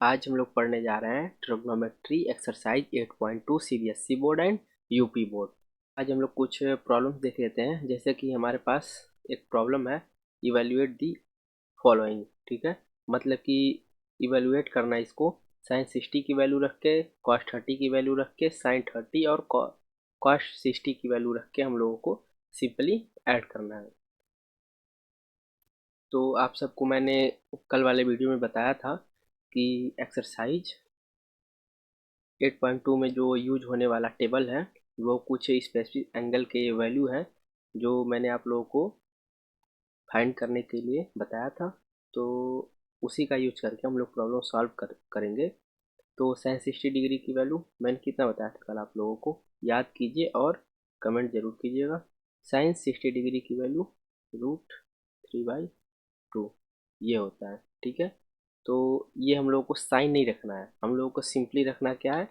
आज हम लोग पढ़ने जा रहे हैं trigonometry exercise 8.2 CBSE board and UP board. आज हम लोग कुछ प्रॉब्लम्स देख लेते हैं। जैसे कि हमारे पास एक प्रॉब्लम है, इवेल्युएट दी फॉलोइंग। ठीक है, मतलब कि इवेल्युएट करना इसको साइन 60 की वैल्यू रख के, कॉस 30 की वैल्यू रख के, साइन 30 और कॉस 60 की वैल्यू रख के हम लोगों को सिंपली ऐड करना है। तो आप सबको मैंने कल वाले वीडियो में बताया था कि एक्सरसाइज 8.2 में जो यूज होने वाला टेबल है वो कुछ स्पेसिफिक एंगल के वैल्यू है जो मैंने आप लोगों को फाइंड करने के लिए बताया था। तो उसी का यूज करके हम लोग प्रॉब्लम सॉल्व करेंगे। तो साइन 60 डिग्री की वैल्यू मैंने कितना बताया था कल, आप लोगों को याद कीजिए और कमेंट जरूर कीजिएगा। साइन 60 डिग्री की वैल्यू √3/2 ये होता है। ठीक है, तो ये हम लोगों को साइन नहीं रखना है, हम लोगों को सिंपली रखना क्या है,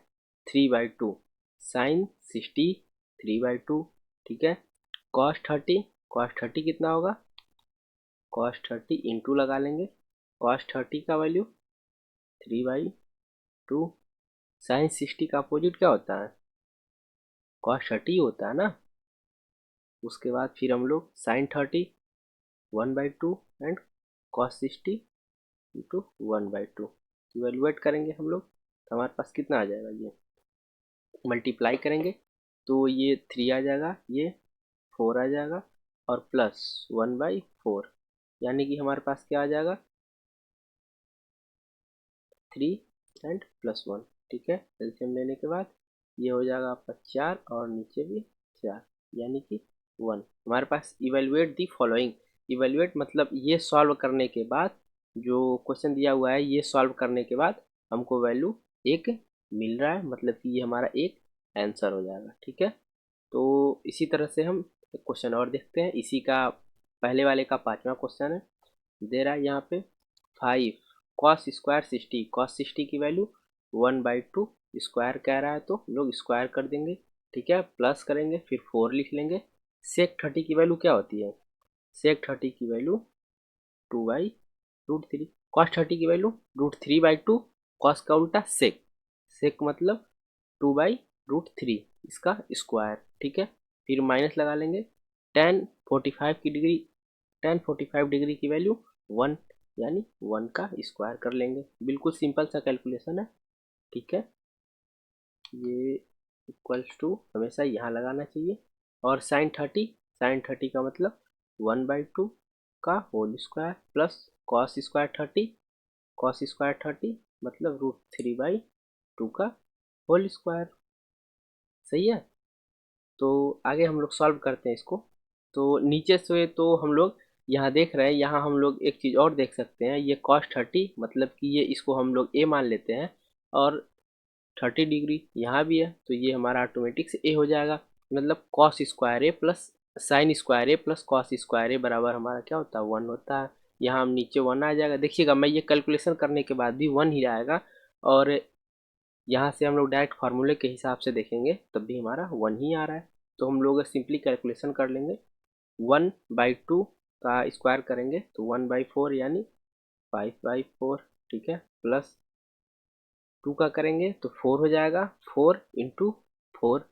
3/2। साइन 60 3/2। ठीक है, कॉस 30 कितना होगा, कॉस 30 इंटू लगा लेंगे, कॉस 30 का वैल्यू 3/2। साइन 60 का अपोजिट क्या होता है, कॉस 30 होता है ना। उसके बाद फिर हम लोग sine 30 1/2 and cos 60 into 1/2 evaluate करेंगे हम लोग, तो हमारे पास कितना आ जाएगा, ये मल्टीप्लाई करेंगे तो ये 3 आ जाएगा, ये 4 आ जाएगा और प्लस 1/4, यानी कि हमारे पास क्या आ जाएगा, 3 एंड +1। ठीक है, एलसीएम लेने के बाद ये हो जाएगा आपका 4 और नीचे भी 4, यानी कि 1। हमारे पास इवेलुएट दी फॉलोइंग, इवेलुएट मतलब ये सॉल्व करने के बाद, जो क्वेश्चन दिया हुआ है ये सॉल्व करने के बाद हमको वैल्यू एक मिल रहा है, मतलब कि ये हमारा एक आंसर हो जाएगा। ठीक है, तो इसी तरह से हम एक क्वेश्चन और देखते हैं, इसी का पहले वाले का 5वां क्वेश्चन है। दे रहा है यहाँ पे 5 cos² 60, cos 60 की वैल्यू 1/2 स्क्वायर कह रहा है तो हम लोग स्क्वायर कर देंगे। ठीक है, प्लस करेंगे फिर 4 लिख लेंगे। sec 30 की वैल्यू क्या होती है, sec 30 की वैल्यू 2/√3। cos 30 की वैल्यू √3/2, cos का उल्टा sec, sec मतलब 2/√3 इसका स्क्वायर। ठीक है, फिर माइनस लगा लेंगे। tan 45 डिग्री की वैल्यू 1, यानी 1 का स्क्वायर कर लेंगे। बिल्कुल सिंपल सा कैलकुलेशन है। ठीक है, ये इक्वल्स टू हमेशा यहाँ लगाना चाहिए। और साइन 30 का मतलब 1/2 का whole square plus cos square 30 मतलब √3/2 का होल स्क्वायर। सही है, तो आगे हम लोग सॉल्व करते हैं इसको। तो नीचे से तो हम लोग यहाँ देख रहे हैं, यहाँ हम लोग एक चीज़ और देख सकते हैं, ये cos 30 मतलब कि ये इसको हम लोग a मान लेते हैं और 30 डिग्री यहाँ भी है तो ये हमारा ऑटोमेटिक से a हो जाएगा। मतलब cos² a plus sin² a plus cos² a बराबर हमारा क्या होता है, 1 होता है। यहाँ हम नीचे 1 आ जाएगा, देखिएगा मैं ये कैलकुलेशन करने के बाद भी 1 ही आएगा। और यहाँ से हम लोग डायरेक्ट फार्मूले के हिसाब से देखेंगे तब भी हमारा 1 ही आ रहा है। तो हम लोग सिंपली कैलकुलेशन कर लेंगे, 1/2 का स्क्वायर करेंगे तो 1/4 यानी 5/4। ठीक है, प्लस 2 का करेंगे तो 4 हो जाएगा, 4 इंटू 4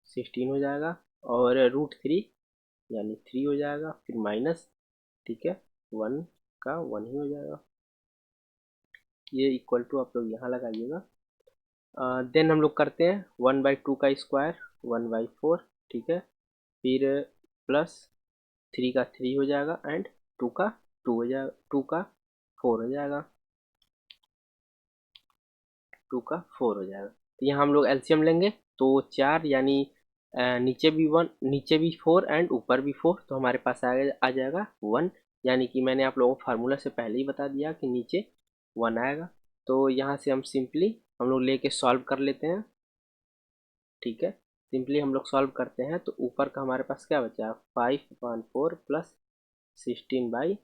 16 हो जाएगा और √3 यानी 3 हो जाएगा, फिर माइनस। ठीक है, 1 का 1 ही हो जाएगा। ये इक्वल टू आप लोग यहाँ लगाइएगा। देन हम लोग करते हैं 1/2 का स्क्वायर 1/4। ठीक है, फिर प्लस 3 का 3 हो जाएगा एंड 2 का 2 हो जाएगा, 2 का 4 हो जाएगा, 2 का 4 हो जाएगा। तो यहाँ हम लोग एलसीएम लेंगे तो 4 यानी नीचे भी 1, नीचे भी 4 एंड ऊपर भी 4, तो हमारे पास आ जाएगा 1। यानी कि मैंने आप लोगों को फार्मूला से पहले ही बता दिया कि नीचे 1 आएगा। तो यहाँ से हम लोग लेके सॉल्व कर लेते हैं। ठीक है, सिंपली हम लोग सॉल्व करते हैं तो ऊपर का हमारे पास क्या बचा, 5/4 प्लस 16/3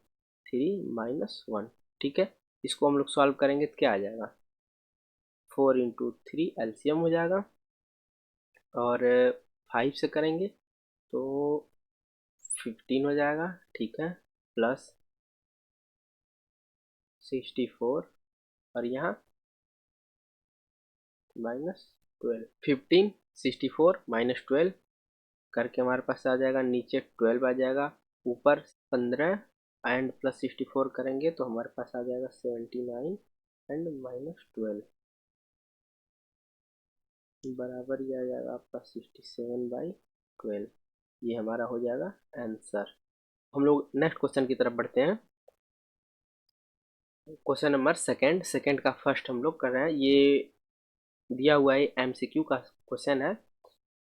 -1। ठीक है, इसको हम लोग सॉल्व करेंगे तो क्या आ जाएगा, 4 × 3 एलसीएम हो जाएगा और 5 से करेंगे तो 15 हो जाएगा। ठीक है, प्लस 64 और यहाँ -12, 15 64 -12 करके हमारे पास आ जाएगा, नीचे 12 आ जाएगा, ऊपर 15 एंड +64 करेंगे तो हमारे पास आ जाएगा 79 एंड -12 बराबर ये आ जाएगा आपका 67/12। ये हमारा हो जाएगा आंसर। हम लोग नेक्स्ट क्वेश्चन की तरफ बढ़ते हैं। क्वेश्चन नंबर सेकंड का फर्स्ट हम लोग कर रहे हैं। ये दिया हुआ है, एमसीक्यू का क्वेश्चन है।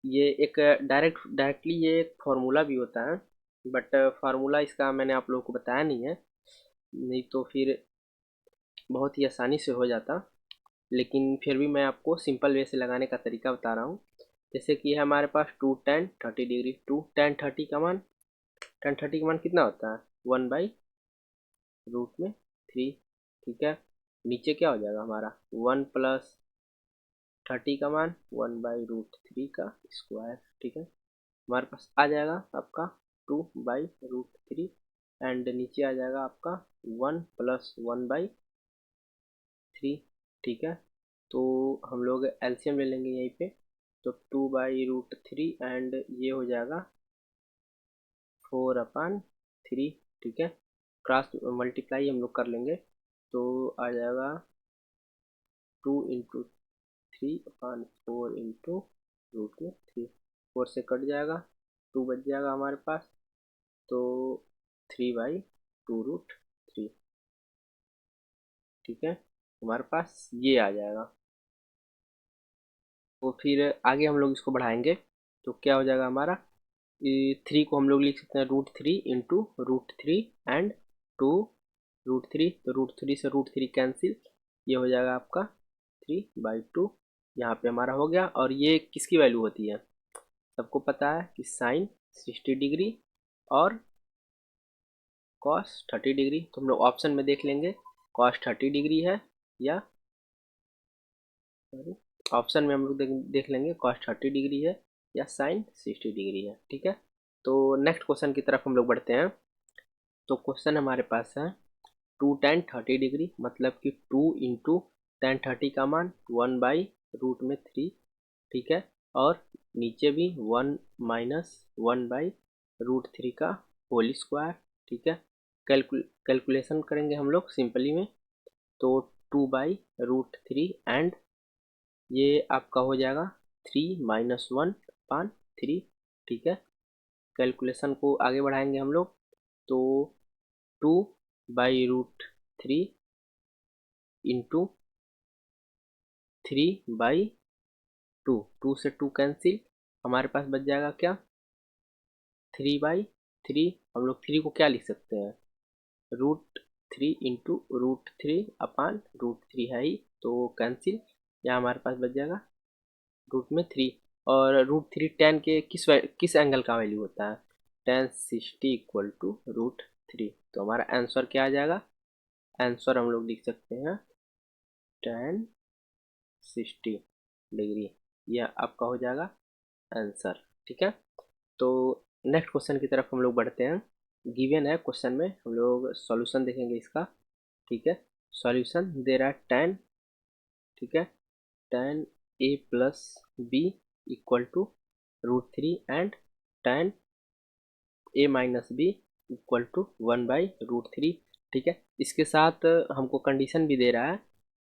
ये एक डायरेक्टली ये एक फार्मूला भी होता है, बट फार्मूला इसका मैंने आप लोगों को बताया नहीं है, नहीं तो फिर बहुत ही आसानी से हो जाता, लेकिन फिर भी मैं आपको सिंपल वे से लगाने का तरीका बता रहा हूँ। जैसे कि है हमारे पास 2 tan 30 डिग्री, 2 tan 30 का मान, tan 30 का मान कितना होता है 1/√3, ठीक है। नीचे क्या हो जाएगा हमारा 1 + 30 का मान 1/√3 का स्क्वायर, ठीक है। हमारे पास आ जाएगा आपका 2/√3 एंड नीचे आ जाएगा आपका 1 + 1/3, ठीक है। तो हम लोग एलसीएम ले लेंगे यहीं पे, तो 2/√3 एंड ये हो जाएगा 4/3, ठीक है। क्रॉस मल्टीप्लाई हम लोग कर लेंगे तो आ जाएगा 2 × 3/4 इंटू √3, 4 से कट जाएगा, 2 बच जाएगा हमारे पास, तो 3/2√3, ठीक है। हमारे पास ये आ जाएगा। तो फिर आगे हम लोग इसको बढ़ाएंगे तो क्या हो जाएगा हमारा, 3 को हम लोग लिख सकते हैं √3 इंटू √3 एंड 2√3, तो √3 से √3 कैंसिल, ये हो जाएगा आपका 3/2, यहाँ पे हमारा हो गया। और ये किसकी वैल्यू होती है, सबको पता है कि साइन 60 डिग्री और कॉस 30 डिग्री, तो हम लोग ऑप्शन में देख लेंगे कॉस 30 डिग्री है या ऑप्शन में हम लोग देख लेंगे कॉस 30 डिग्री है या साइन 60 डिग्री है, ठीक है। तो नेक्स्ट क्वेश्चन की तरफ हम लोग बढ़ते हैं। तो क्वेश्चन हमारे पास है 2 tan 30 डिग्री, मतलब कि 2 इंटू tan 30 का मान 1/√3, ठीक है। और नीचे भी 1 - 1/√3 का होल स्क्वायर, ठीक है। कैलकुलेशन करेंगे हम लोग सिंपली में, तो 2/√3 एंड ये आपका हो जाएगा 3 - 1/3, ठीक है। कैलकुलेशन को आगे बढ़ाएंगे हम लोग, तो 2/√3 इंटू 3/2, 2 से 2 कैंसिल, हमारे पास बच जाएगा क्या 3/3। हम लोग 3 को क्या लिख सकते हैं √3 इंटू √3/√3 है ही, तो कैंसिल, यहाँ हमारे पास बच जाएगा रूट में 3। और √3 tan के किस एंगल का वैल्यू होता है, tan 60 = √3, तो हमारा आंसर क्या आ जाएगा, आंसर हम लोग लिख सकते हैं tan 60 डिग्री, यह आपका हो जाएगा आंसर, ठीक है। तो नेक्स्ट क्वेश्चन की तरफ हम लोग बढ़ते हैं। गिवन है क्वेश्चन में, हम लोग सॉल्यूशन देखेंगे इसका, ठीक है। सॉल्यूशन दे रहा है tan, ठीक है, tan a + b = √3 and tan a - b = 1/√3, ठीक है। इसके साथ हमको कंडीशन भी दे रहा है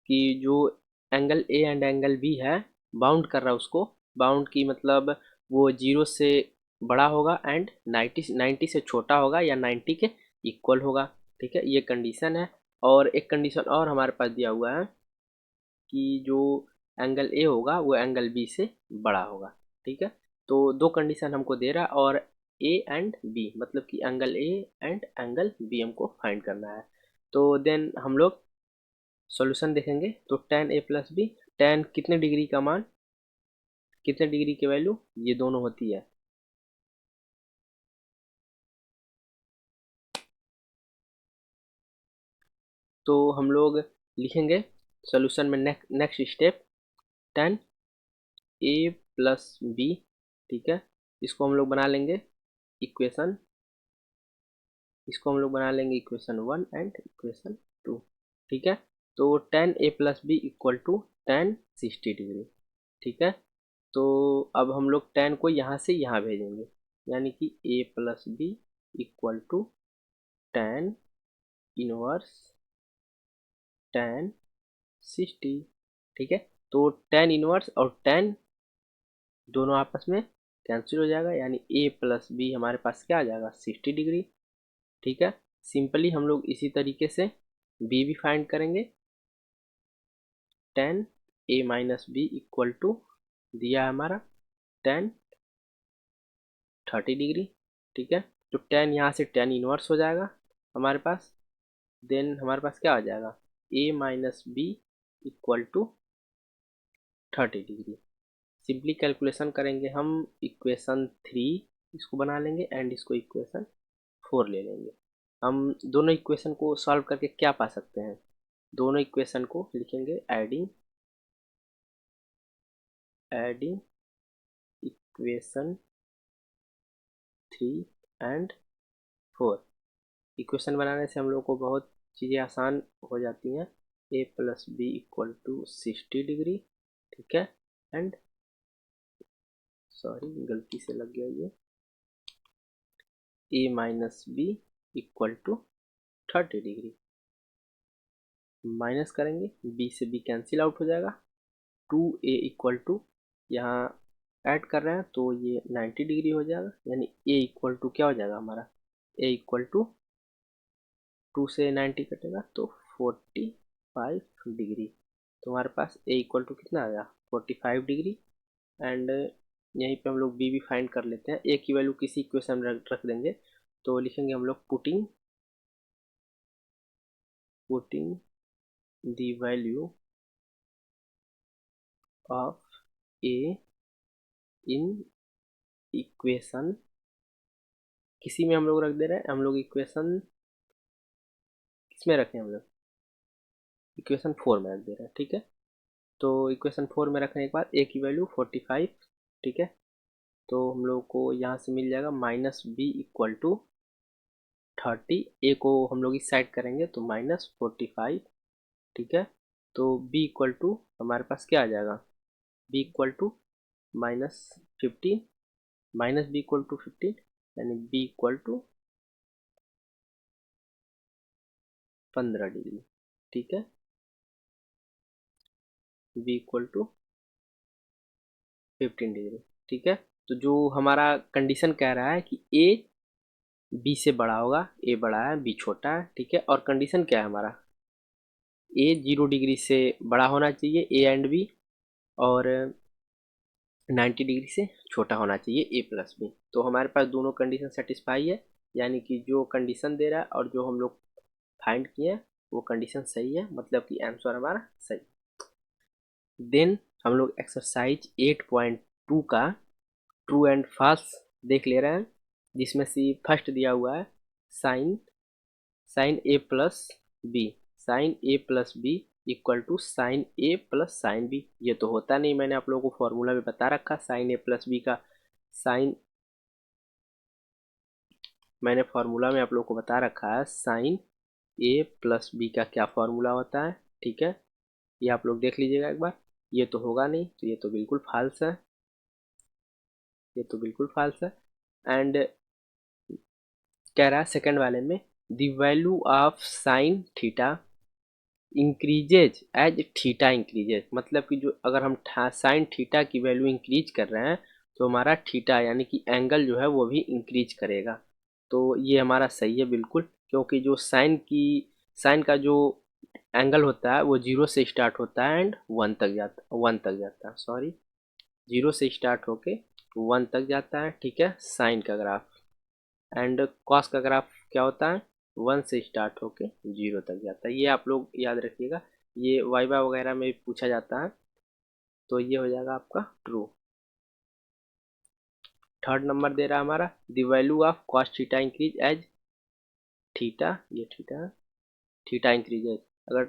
कि जो angle a and angle b है, बाउंड कर रहा है उसको, बाउंड की मतलब वो 0 से बड़ा होगा एंड 90 से छोटा होगा या 90 के इक्वल होगा, ठीक है। ये कंडीशन है। और एक कंडीशन और हमारे पास दिया हुआ है कि जो एंगल ए होगा वो एंगल बी से बड़ा होगा, ठीक है। तो दो कंडीशन हमको दे रहा है, और ए एंड बी मतलब कि angle a and angle b हमको फाइंड करना है। तो देन हम लोग सॉल्यूशन देखेंगे, तो tan a + b, tan कितने डिग्री का मान, कितने डिग्री की वैल्यू, ये दोनों होती है, तो हम लोग लिखेंगे सॉल्यूशन में next step tan a + b, ठीक है। इसको हम लोग बना लेंगे इक्वेशन, इसको हम लोग बना लेंगे इक्वेशन 1 एंड इक्वेशन 2, ठीक है। तो tan a plus b equal to tan 60 degree, ठीक है। तो अब हम लोग tan को यहाँ से यहाँ भेजेंगे, यानी कि a plus b equal to tan inverse tan 60, ठीक है। तो tan इनवर्स और tan दोनों आपस में कैंसिल हो जाएगा, यानी a प्लस बी हमारे पास क्या आ जाएगा 60 डिग्री, ठीक है। सिंपली हम लोग इसी तरीके से b भी फाइंड करेंगे। tan a minus b equal to दिया है हमारा tan 30 डिग्री, ठीक है। तो tan यहाँ से tan इनवर्स हो जाएगा हमारे पास, देन हमारे पास क्या आ जाएगा a minus b equal to 30 degree. Simply calculation करेंगे हम, इक्वेशन 3 इसको बना लेंगे एंड इसको इक्वेशन 4 ले लेंगे। हम दोनों इक्वेशन को सॉल्व करके क्या पा सकते हैं, दोनों इक्वेशन को लिखेंगे adding adding equation 3 and 4। Equation बनाने से हम लोग को बहुत चीज़ें आसान हो जाती हैं। a plus b equal to 60 degree, ठीक है। एंड सॉरी गलती से लग गया ये, a minus b equal to 30 degree. Minus करेंगे b से b कैंसिल आउट हो जाएगा, 2a इक्वल टू यहाँ ऐड कर रहे हैं तो ये 90 डिग्री हो जाएगा, यानी a इक्वल टू क्या हो जाएगा हमारा, a इक्वल टू 2 से 90 कटेगा तो 45 डिग्री। तो हमारे पास a इक्वल टू कितना आया 45 डिग्री। एंड यहीं पे हम लोग b भी फाइंड कर लेते हैं, a की वैल्यू किसी इक्वेशन में रख देंगे, तो लिखेंगे हम लोग putting the value of a in equation, किसी में हम लोग रख दे रहे हैं, हम लोग इक्वेशन किसमें रखें, हम लोग इक्वेशन 4 में रख दे रहे हैं, ठीक है। तो इक्वेशन 4 में रखने के बाद a की वैल्यू 45, ठीक है। तो हम लोग को यहाँ से मिल जाएगा minus b equal to 30, a को हम लोग इस साइड करेंगे तो -45, ठीक है। तो b इक्वल टू हमारे पास क्या आ जाएगा, b equal to -15, minus b equal to 15, यानी b इक्वल टू 15 डिग्री, ठीक है। b इक्वल टू 15 डिग्री, ठीक है। तो जो हमारा कंडीशन कह रहा है कि a b से बड़ा होगा, a बड़ा है b छोटा है, ठीक है। और कंडीशन क्या है हमारा, a 0 डिग्री से बड़ा होना चाहिए a एंड b, और 90 डिग्री से छोटा होना चाहिए a प्लस बी। तो हमारे पास दोनों कंडीशन सेटिस्फाई है, यानी कि जो कंडीशन दे रहा है और जो हम लोग फाइंड किए हैं वो कंडीशन सही है, मतलब कि आंसर हमारा सही। देन हम लोग एक्सरसाइज 8.2 का ट्रू एंड फॉल्स देख ले रहे हैं, जिसमें से फर्स्ट दिया हुआ है sine sine a plus b, sine a plus b equal to sine a plus sine b. ये तो होता नहीं, मैंने आप लोगों को फॉर्मूला में बता रखा साइन ए प्लस बी का, साइन मैंने फार्मूला में आप लोगों को बता रखा है साइन ए प्लस बी का क्या फार्मूला होता है, ठीक है। ये आप लोग देख लीजिएगा एक बार, ये तो होगा नहीं, तो ये तो बिल्कुल फाल्स है, ये तो बिल्कुल फाल्स है। एंड कह रहा है सेकंड वाले में the value of sine theta increases as theta increases, मतलब कि जो अगर हम साइन थीटा की वैल्यू इंक्रीज कर रहे हैं तो हमारा थीटा यानी कि एंगल जो है वो भी इंक्रीज करेगा। तो ये हमारा सही है बिल्कुल, क्योंकि जो साइन का जो एंगल होता है वो 0 से स्टार्ट होता है एंड 1 तक जाता है, सॉरी 0 से स्टार्ट होके 1 तक जाता है, ठीक है साइन का ग्राफ। एंड कॉस का ग्राफ क्या होता है 1 से स्टार्ट होके 0 तक जाता है, ये आप लोग याद रखिएगा, ये वाइवा वगैरह में भी पूछा जाता है। तो ये हो जाएगा आपका ट्रू। थर्ड नंबर दे रहा है हमारा the value of cos theta increase as theta, ये थीटा इंक्रीजेज, अगर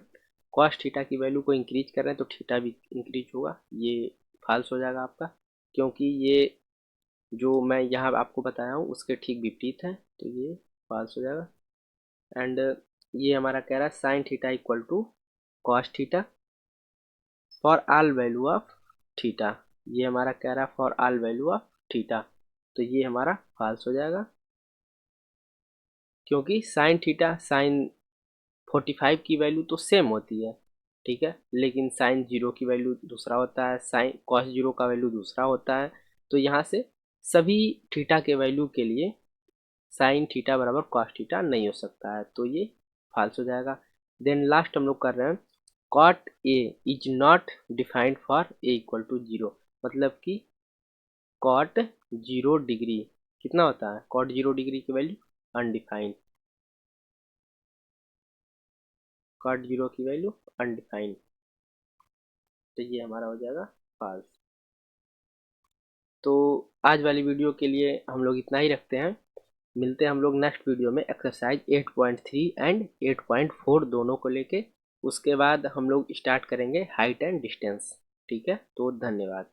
कॉस थीटा की वैल्यू को इंक्रीज कर रहे हैं तो थीटा भी इंक्रीज होगा, ये फॉल्स हो जाएगा आपका, क्योंकि ये जो मैं यहाँ आपको बताया हूँ उसके ठीक विपरीत है, तो ये फॉल्स हो जाएगा। एंड ये हमारा कह रहा है sine theta equal to cos theta for all value of theta. ये हमारा कह रहा है for all value of theta, तो ये हमारा फॉल्स हो जाएगा, क्योंकि साइन थीटा साइन 45 की वैल्यू तो सेम होती है, ठीक है, लेकिन साइन जीरो की वैल्यू दूसरा होता है, साइन कॉस जीरो का वैल्यू दूसरा होता है। तो यहाँ से सभी थीटा के वैल्यू के लिए साइन थीटा बराबर कॉस थीटा नहीं हो सकता है, तो ये फाल्स हो जाएगा। देन लास्ट हम लोग कर रहे हैं cot a is not defined for a equal to zero, मतलब कि कॉट जीरो डिग्री कितना होता है, कॉट जीरो डिग्री की वैल्यू अनडिफाइंड, कॉट जीरो की वैल्यू अनडिफाइंड, तो ये हमारा हो जाएगा फाल्स। तो आज वाली वीडियो के लिए हम लोग इतना ही रखते हैं, मिलते हैं हम लोग नेक्स्ट वीडियो में एक्सरसाइज 8.3 एंड 8.4 दोनों को लेके। उसके बाद हम लोग स्टार्ट करेंगे हाइट एंड डिस्टेंस। ठीक है, तो धन्यवाद।